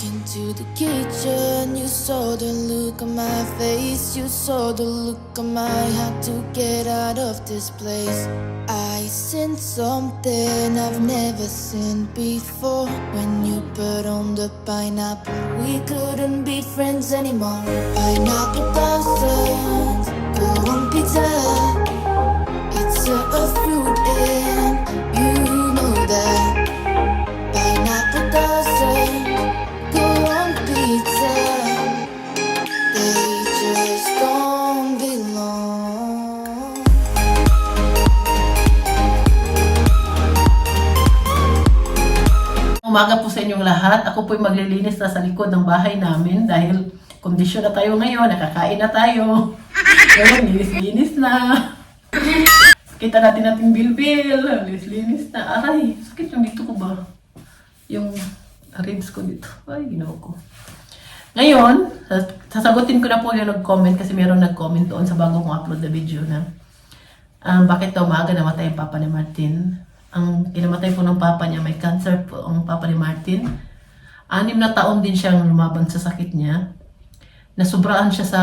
into the kitchen, you saw the look on my face, you saw the look on my heart to get out of this place. I seen something I've never seen before. When you put on the pineapple, we couldn't be friends anymore. Pineapple blossoms, go on pizza. It's a fruit and you know that. Pineapple blossoms, go on pizza. They just don't belong. Umaga po sa inyong lahat. Ako po'y maglilinis na sa likod ng bahay namin dahil kondisyon na tayo ngayon, nakakain na tayo. Ngayon, linis-linis na. Kita natin ating bilbil. Linis-linis na. Aray, sakit yung dito ko ba? Yung ribs ko dito. Ay, ginawa ko. Ngayon, sasagutin ko na po yung nag-comment kasi meron nag-comment doon sa bago kong upload na video na bakit daw maaga namatay ang papa ni Martin. Ang kinamatay po ng papa niya, may cancer po ang papa ni Martin. 6 na taon din siyang lumaban sa sakit niya. Nasubraan siya sa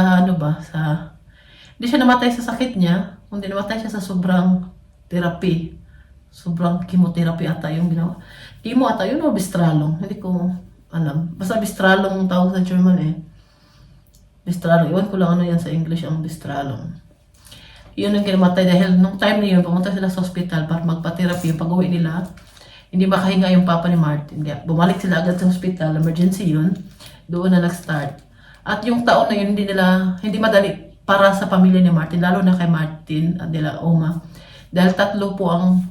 hindi siya namatay sa sakit niya, kundi namatay siya sa sobrang therapy. Sobrang chemotherapy ata yung ginawa. Chemo ata yun o bistralong? Hindi ko alam. Basta bistralong tawag sa German eh. Bistralong. Iwan ko lang ano yan sa English ang bistralong. Yun ang kinamatay dahil nung time na yun, pumunta sila sa hospital para magpa-therapy. Yung pag-uwi nila, hindi makahinga yung papa ni Martin. Kaya bumalik sila agad sa hospital, emergency yun. Doon na nag-start. At yung taon na yun, hindi madali para sa pamilya ni Martin, lalo na kay Martin at nila Oma. Dahil 3 po ang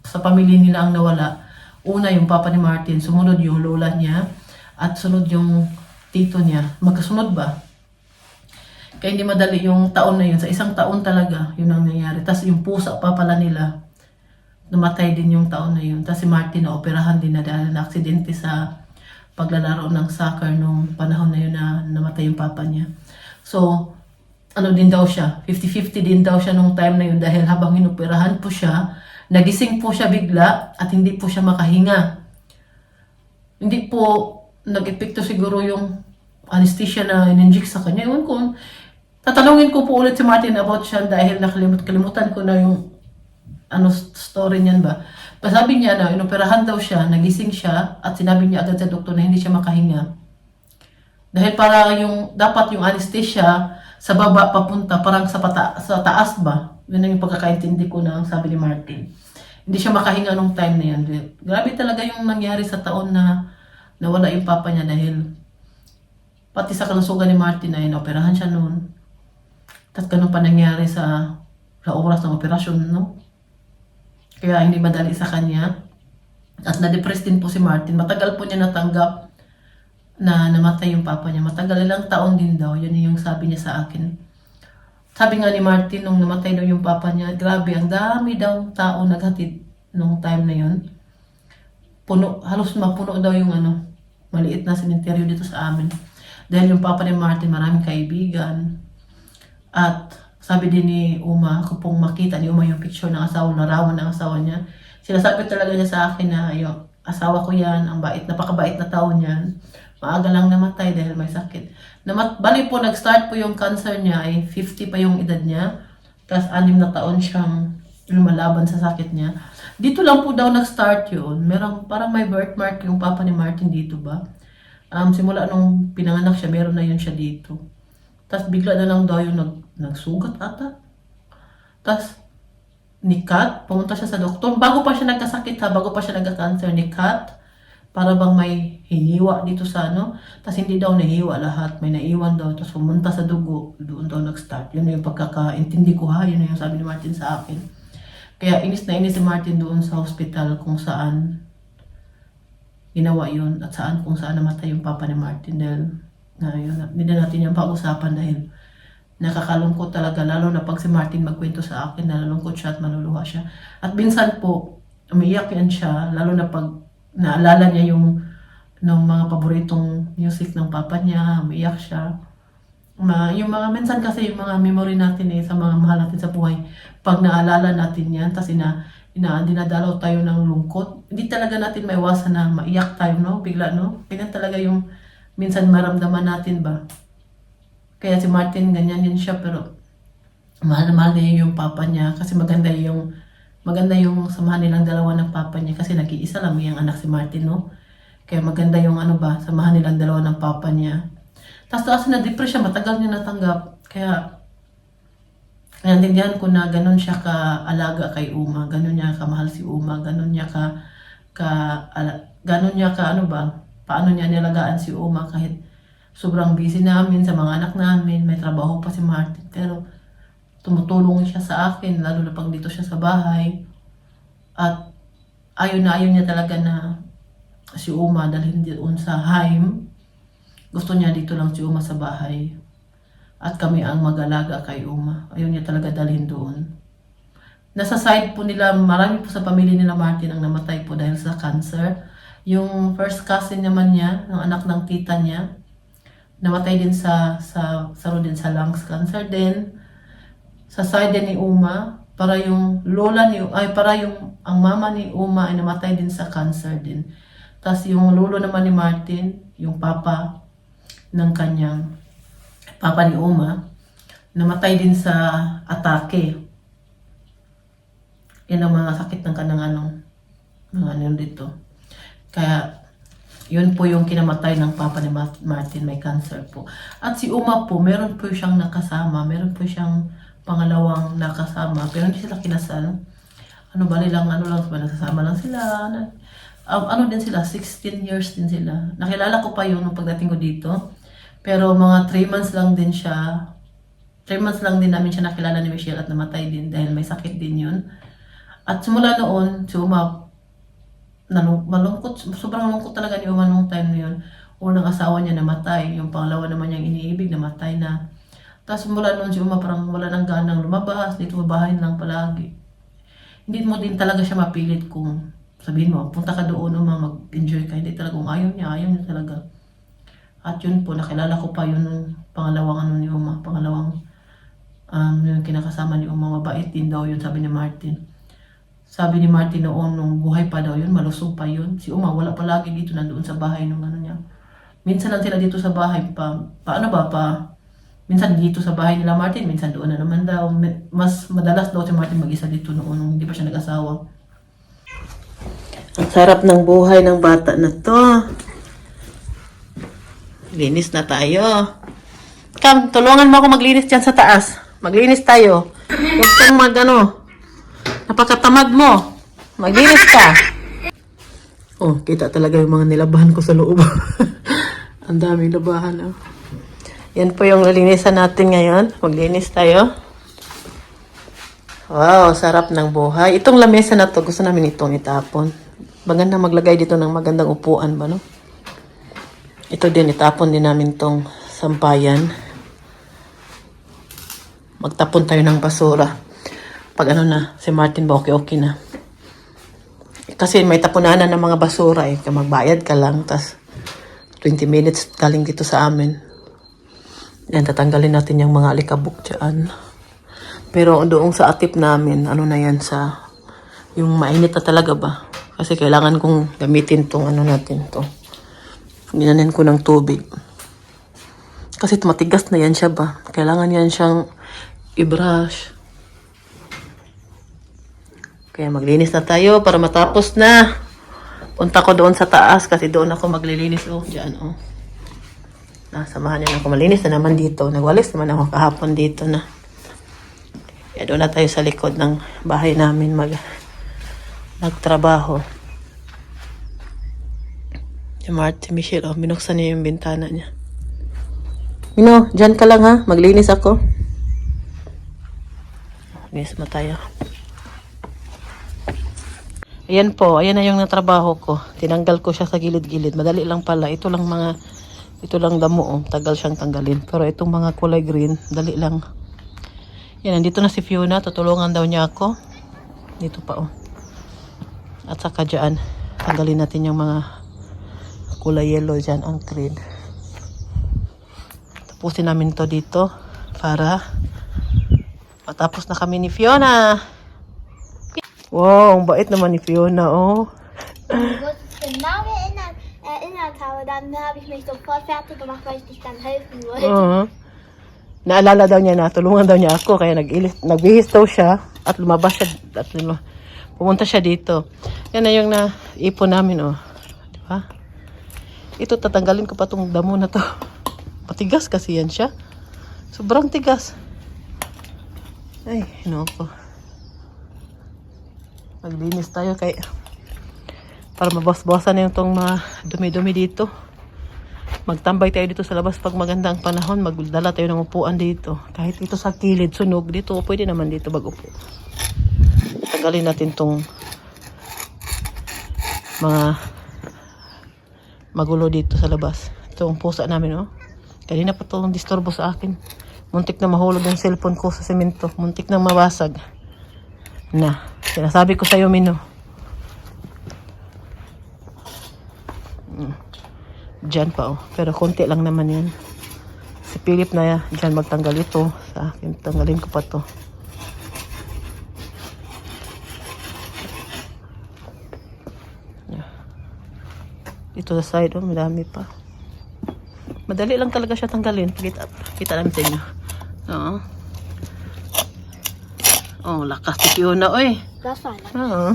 sa pamilya nila ang nawala. Una yung papa ni Martin, sumunod yung lola niya, at sunod yung tito niya. Magkasunod ba? Kaya hindi madali yung taon na yun. Sa isang taon talaga, yun ang nangyari. Tapos yung pusa pa pala nila, namatay din yung taon na yun. Tapos si Martin na operahan din na dahil na-aksidente sa paglalaro ng soccer nung panahon na yun na namatay yung papa niya. So, ano din daw siya, 50-50 din daw siya nung time na yun dahil habang inoperahan po siya, nagising po siya bigla at hindi po siya makahinga. Hindi po nag-epekto siguro yung anesthesia na in-inject sa kanya. Ewan ko, tatanungin ko po ulit si Martin about siya dahil kalimutan ko na yung story niyan ba. Sabi niya na inoperahan daw siya, nagising siya at sinabi niya agad sa doktor na hindi siya makahinga. Dahil para dapat yung anesthesia sa baba papunta, parang sa taas ba? Yun yung pagkakaintindi ko na ang sabi ni Martin. Hindi siya makahinga nung time na yan. Grabe talaga yung nangyari sa taon na nawala yung papa niya dahil pati sa kalusugan ni Martin na inoperahan siya noon. Tapos ganun pa nangyari sa oras ng operasyon, no? Kaya hindi madali sa kanya. At na-depress din po si Martin. Matagal po niya natanggap na namatay yung papa niya. Matagal, ilang taon din daw. Yun yung sabi niya sa akin. Sabi nga ni Martin, nung namatay daw yung papa niya, grabe, ang dami daw tao naghatid nung time na yun. Halos mapuno daw yung maliit na sementeryo dito sa amin. Dahil yung papa ni Martin, maraming kaibigan. At sabi din ni Uma, kung pong makita ni Uma yung picture ng asawa, larawan ng asawa niya, sinasabi talaga niya sa akin na yung asawa ko yan, ang napakabait na tao niyan. Maaga lang namatay dahil may sakit. Bali po, nag-start po yung cancer niya, ay 50 pa yung edad niya. Tapos 6 na taon siyang lumalaban sa sakit niya. Dito lang po daw nag-start yun. Parang may birthmark yung papa ni Martin dito ba? Simula nung pinanganak siya, meron na yun siya dito. Tapos bigla na lang daw yung nagsugat ata. Tapos ni-cut, pumunta siya sa doktor. Bago pa siya nagkasakit bago pa siya nagka-cancer, ni-cut. Para bang may hiniwa dito sa Tapos hindi daw nahiwa lahat. May naiwan daw. Tapos pumunta sa dugo. Doon daw nag-start. Yun yung pagkakaintindi ko Yun yung sabi ni Martin sa akin. Kaya inis na inis si Martin doon sa hospital kung saan ginawa yun. At kung saan namatay yung papa ni Martin. Dahil hindi na natin yung pag-usapan dahil nakakalungkot talaga. Lalo na pag si Martin magkwento sa akin, nalulungkot siya at maluluha siya. At minsan po, umiiyak yan siya. Lalo na pag naalala niya yung mga paboritong music ng papa niya, umiiyak siya. Yung mga minsan kasi yung mga memory natin sa mga mahal natin sa buhay, pag naalala natin yan, tapos dinadalaw tayo ng lungkot, hindi talaga natin maiwasan na maiyak tayo, no? Bigla, no? Ganyan talaga yung minsan maramdaman natin ba. Kaya si Martin, ganyan din siya, pero mahal na mahal niya yung papa niya kasi maganda yung samahan nilang dalawa ng papa niya kasi nag-iisa lang yung anak si Martin, no? Kaya maganda yung samahan nilang dalawa ng papa niya. Tapos na-depress siya, matagal niya natanggap. Kaya naintindihan ko na ganun siya ka-alaga kay Uma, ganun niya kamahal si Uma, ganun niya paano niya nilagaan si Uma kahit sobrang busy namin sa mga anak namin, may trabaho pa si Martin, pero tumutulong siya sa akin, lalo na pag dito siya sa bahay. At ayaw niya talaga na si Uma dalhin doon sa Haim. Gusto niya dito lang si Uma sa bahay. At kami ang mag-alaga kay Uma. Ayaw niya talaga dalhin doon. Nasa side po nila, marami po sa pamilya nila Martin ang namatay po dahil sa cancer. Yung first cousin naman niya, yung anak ng tita niya, namatay din sa lungs cancer din. Sa side din ni Uma, ang mama ni Uma ay namatay din sa cancer din. Tapos yung lolo naman ni Martin, yung papa ni Uma, namatay din sa atake. Yan ang mga sakit ng kanang dito. Kaya, yun po yung kinamatay ng papa ni Martin, may cancer po. At si Uma po, meron po siyang nakasama, meron po siyang pangalawang nakasama, pero hindi sila kinasal. Nagsasama lang sila. Din sila, 16 years din sila. Nakilala ko pa yun nung pagdating ko dito. Pero mga 3 months lang din siya. 3 months lang din namin siya nakilala ni Michelle at namatay din dahil may sakit din yun. At simula noon, si Uma, sobrang lungkot talaga ni Uma nung time na yun. Unang asawa niya namatay, yung pangalawa naman niyang iniibig, namatay na. Tapos mula noon si Uma parang wala nang ganang lumabas, dito babahay lang palagi. Hindi mo din talaga siya mapilit kung sabihin mo, punta ka doon Uma, mag-enjoy ka. Hindi talaga, kung ayaw niya talaga. At yun po, nakilala ko pa yun nung pangalawang ni Uma, yung kinakasama ni Uma, mabait din daw yun, sabi ni Martin. Sabi ni Martin noon, nung buhay pa daw yun, malusog pa yun. Si Uma, wala palagi dito, nandoon sa bahay nung niya. Minsan lang sila dito sa bahay, minsan dito sa bahay nila Martin, minsan doon na naman daw. Mas madalas daw si Martin mag-isa dito noon, nung hindi pa siya nag-asawa. Ang sarap ng buhay ng bata na to. Linis na tayo. Kam, tulungan mo ako maglinis dyan sa taas. Maglinis tayo. Huwag kang napakatamad mo. Maglinis ka. Oh, kita talaga yung mga nilabahan ko sa loob. Ang daming labahan. Oh. Yan po yung lilinisan natin ngayon. Maglinis tayo. Wow, sarap ng buhay. Itong lamesa na to, gusto namin itong itapon. Maganda maglagay dito ng magandang upuan ba, no? Ito din, itapon din namin tong sampayan. Magtapon tayo ng basura. Pag si Martin ba okay na. Kasi may tapunanan ng mga basura eh. Magbayad ka lang, tas 20 minutes galing dito sa amin. Yan, tatanggalin natin yung mga alikabok dyan. Pero doon sa atip namin, yung mainit na talaga ba? Kasi kailangan kong gamitin tong natin to. Ginanin ko ng tubig. Kasi matigas na yan siya ba? Kailangan yan siyang i-brush. Kaya maglinis na tayo para matapos na. Punta ko doon sa taas kasi doon ako maglilinis. Oh, dyan oh. Samahan niyo na ako malinis na naman dito. Nagwalis naman ako kahapon dito na. Kaya doon na tayo sa likod ng bahay namin magtrabaho. Si Martin, Michelle, binuksan niya yung bintana niya. Mino, dyan ka lang ha. Maglinis ako. Maglinis mo tayo. Ayan po, ayan na yung natrabaho ko. Tinanggal ko siya sa gilid-gilid. Madali lang pala. Ito lang damo. Oh. Tagal siyang tanggalin. Pero itong mga kulay green, dali lang. Yan, nandito na si Fiona. Tutulungan daw niya ako. Dito pa oh. At saka dyan, tanggalin natin yung mga kulay yellow dyan, ang green. Tapusin namin to dito para matapos na kami ni Fiona. Wow, ang bait naman ni Fiona, oh. erinnert habe, dann habe ich mich sofort fertig gemacht, weil ich dich dann helfen wollte. Oo. Naalala daw niya na, tulungan daw niya ako, kaya nagbihis daw siya, at lumabas siya, at pumunta siya dito. Yan na yung naipon namin, oh. Di ba? Ito, tatanggalin ko pa tong damo na to. Matigas kasi yan siya. Sobrang tigas. Ay, ko. Maglinis tayo para mabas-bawasan na yung tong mga dumi-dumi dito. Magtambay tayo dito sa labas pag magandang panahon. Magdala tayo ng upuan dito. Kahit dito sa kilid, sunog dito. Pwede naman dito mag-upo. Tanggalin natin tong mga magulo dito sa labas. Itong pusa namin, oh. Kanina pa itong disturbo sa akin. Muntik na mahulog yung cellphone ko sa semento. Muntik na mabasag. Sinasabi ko sa'yo, Mino. Diyan pa, oh. Pero konti lang naman yan. Si Philip na diyan magtanggal ito. Sa akin, tanggalin ko pa to. Dito sa side, oh, madami pa. Madali lang talaga siya tanggalin. Kita namin sa inyo. Oo. Oh, lakas ni Fiona, oy. Oo.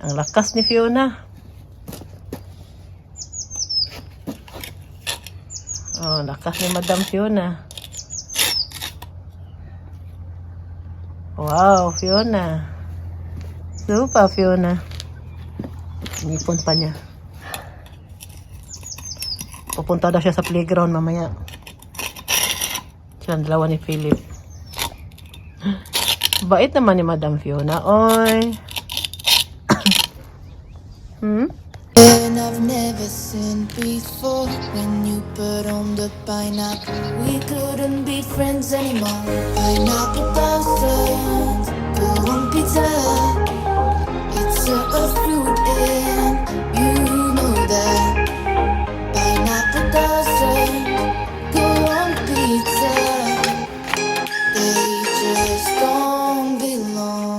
Ang lakas ni Fiona. Oh, lakas ni Madam Fiona. Wow, Fiona. Super, Fiona. Inipon pa niya. Pupunta daw siya sa playground mamaya. Siya ang dalawa ni Philip. Bait naman ni Madam Fiona. Oy. And I've never seen before when you put on the pineapple. We couldn't be friends anymore. Pineapple thousands, go on pizza. It's a fruit and you know that. Pineapple thousands, go on pizza. They just don't belong.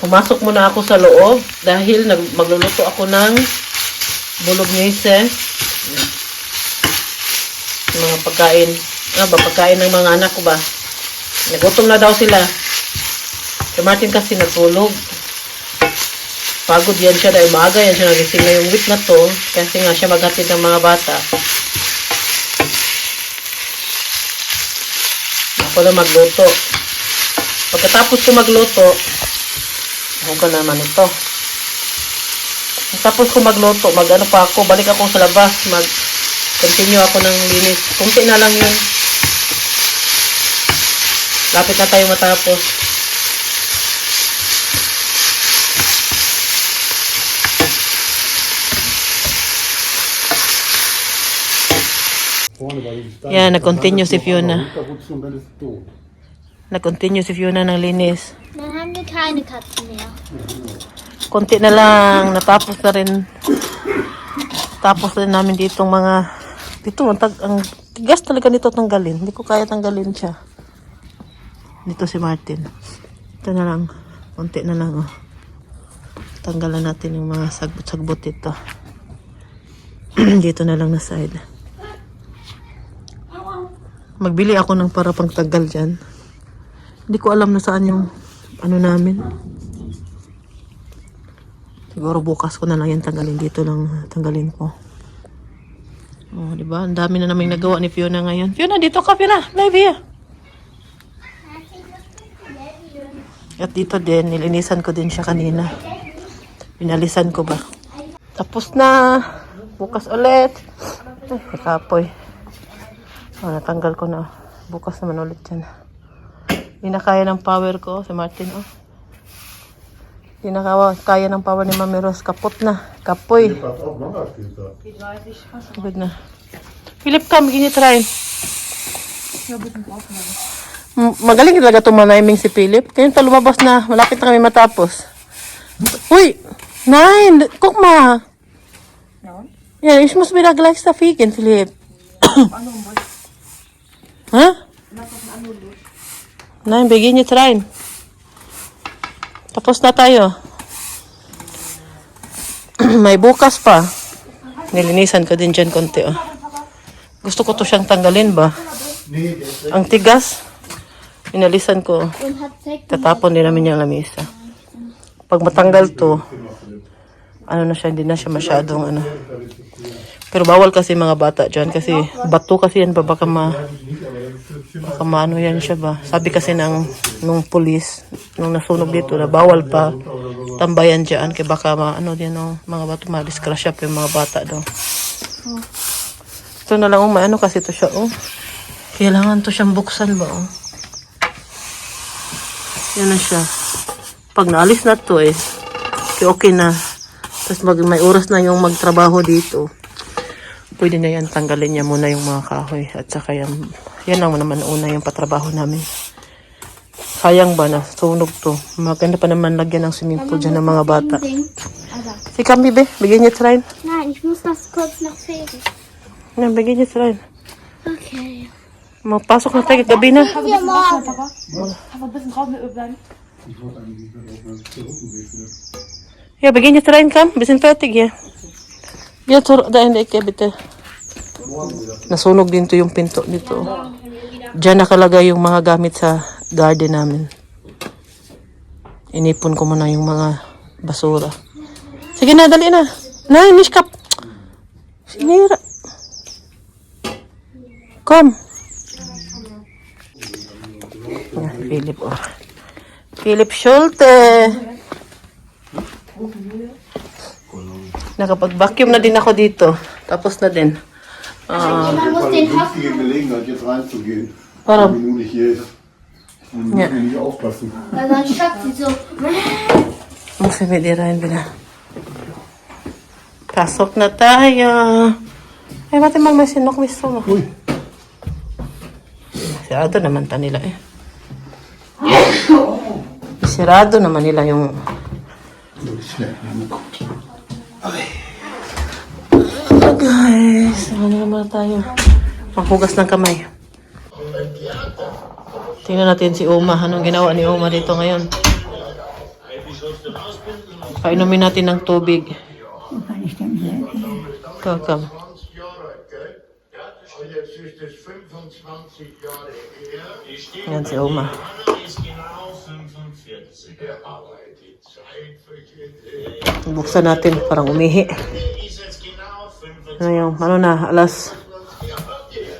Pumasok muna ako sa loob dahil magluluto ako ng bolognese. Mga pagkain. Pagkain ng mga anak ko ba? Nagutom na daw sila. Si Martin kasi natulog. Pagod yan siya dahil maaga yan siya nagising na yung week na to kasi nga siya maghatid ng mga bata. Ako na magluto. Pagkatapos ko magluto, ako naman ito. Tapos ko magluto, mag-ano pa ako, balik ako sa labas, mag-continue ako ng linis. Kunti na lang yun. Lapit na tayo matapos. Yan, nag-continue si Fiona. Nag-continue si Fiona ng linis. Dann haben wir keine Katzen mehr. Konti na lang, natapos na rin. Tapos na namin ditong mga, dito, ang tigas talaga nito tanggalin. Hindi ko kaya tanggalin siya. Dito si Martin. Ito na lang, konti na lang, oh. Tanggalan natin yung mga sagbot-sagbot dito. Dito na lang na side. Magbili ako ng para pang tanggal dyan. Hindi ko alam na saan yung ano namin. Siguro bukas ko na lang yan tanggalin. Dito lang tanggalin ko. Oh, di ba? Ang dami na naming nagawa ni Fiona ngayon. Fiona, dito ka, Fiona. Live here. At dito din, nilinisan ko din siya kanina. Pinalisan ko ba? Tapos na. Bukas ulit. Ay, nakapoy. Oh, natanggal ko na. Bukas naman ulit yan. Hindi na kaya ng power ko. Si Martin, oh. Hindi na kaya ng power ni Mami Rose. Kapot na. Kapoy. Good na. Philip, come. Begin it, try. Magaling talaga tumaniming si Philip. Kaya ito lumabas na. Malapit na kami matapos. Uy! 9! Guck mal! Ja, ich muss wieder gleich da fegen, Philipp. Hä? Nein, wir gehen jetzt rein. Tapos na tayo. May bukas pa. Nilinisan ko din dyan konti, oh. Gusto ko to siyang tanggalin ba? Ang tigas. Inalisan ko. Tatapon din namin yung lamisa. Pag matanggal to, ano na siya, hindi na siya masyadong ano. Pero bawal kasi mga bata dyan kasi bato kasi yan ba, baka maano yan siya ba. Sabi kasi nung pulis, nung nasunog dito na bawal pa tambayan dyan kaya baka ano din no, mga bato ma-discrash up yung mga bata daw. Ito na lang maano kasi to siya oh. Kailangan to siyang buksan ba oh. Yan na siya. Pag naalis na to okay na. Tapos may oras na yung magtrabaho dito. Pwede na yan, tanggalin niya muna yung mga kahoy. At saka yan lang naman una yung patrabaho namin. Sayang ba na sunog to. Maganda pa naman lagyan ng swimming pool dyan ng mga bata. Si Kambi, bigyan niya rein. Nein, ich muss das kurz noch fegen. Yan, bigyan niya rein. Okay. Magpasok na tayo, gabi na. Wir morgen. Ja, begin jetzt rein, komm. Wir sind fertig hier. Ja, da in der Ecke, bitte. Nasunog din to yung pinto dito. Diyan nakalagay yung mga gamit sa garden namin. Inipon ko muna yung mga basura. Sige na, dali na. Nay, Mishkap. Sinira. Come. Philip, oh. Philip Schulte. Nakapag-vacuum na din ako dito. Tapos na din. Man muss den Haft. Richtige Gelegenheit, jetzt reinzugehen. Warum? Wenn du nicht hier ist. Und Ja. nicht aufpassen. Weil dann schockt sie so. Muss ich mit dir rein wieder. Pasok na tayo. Ay, warte mal, may sinok may sumo. Uy. Sirado naman ta nila eh. Sirado naman nila yung... So schnell. Guys, ano naman tayo? Panghugas ng kamay. Tingnan natin si Uma. Anong ginawa ni Uma dito ngayon? Painumin natin ng tubig. Welcome. Yan si Uma. Buksan natin, parang umihi. Ano na, alas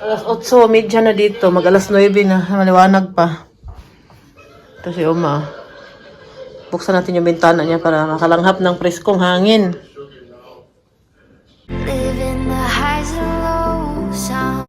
8:30 na dito. Mag alas 9 na, maliwanag pa. Ito si Uma. Buksan natin yung bintana niya para makalanghap ng preskong hangin.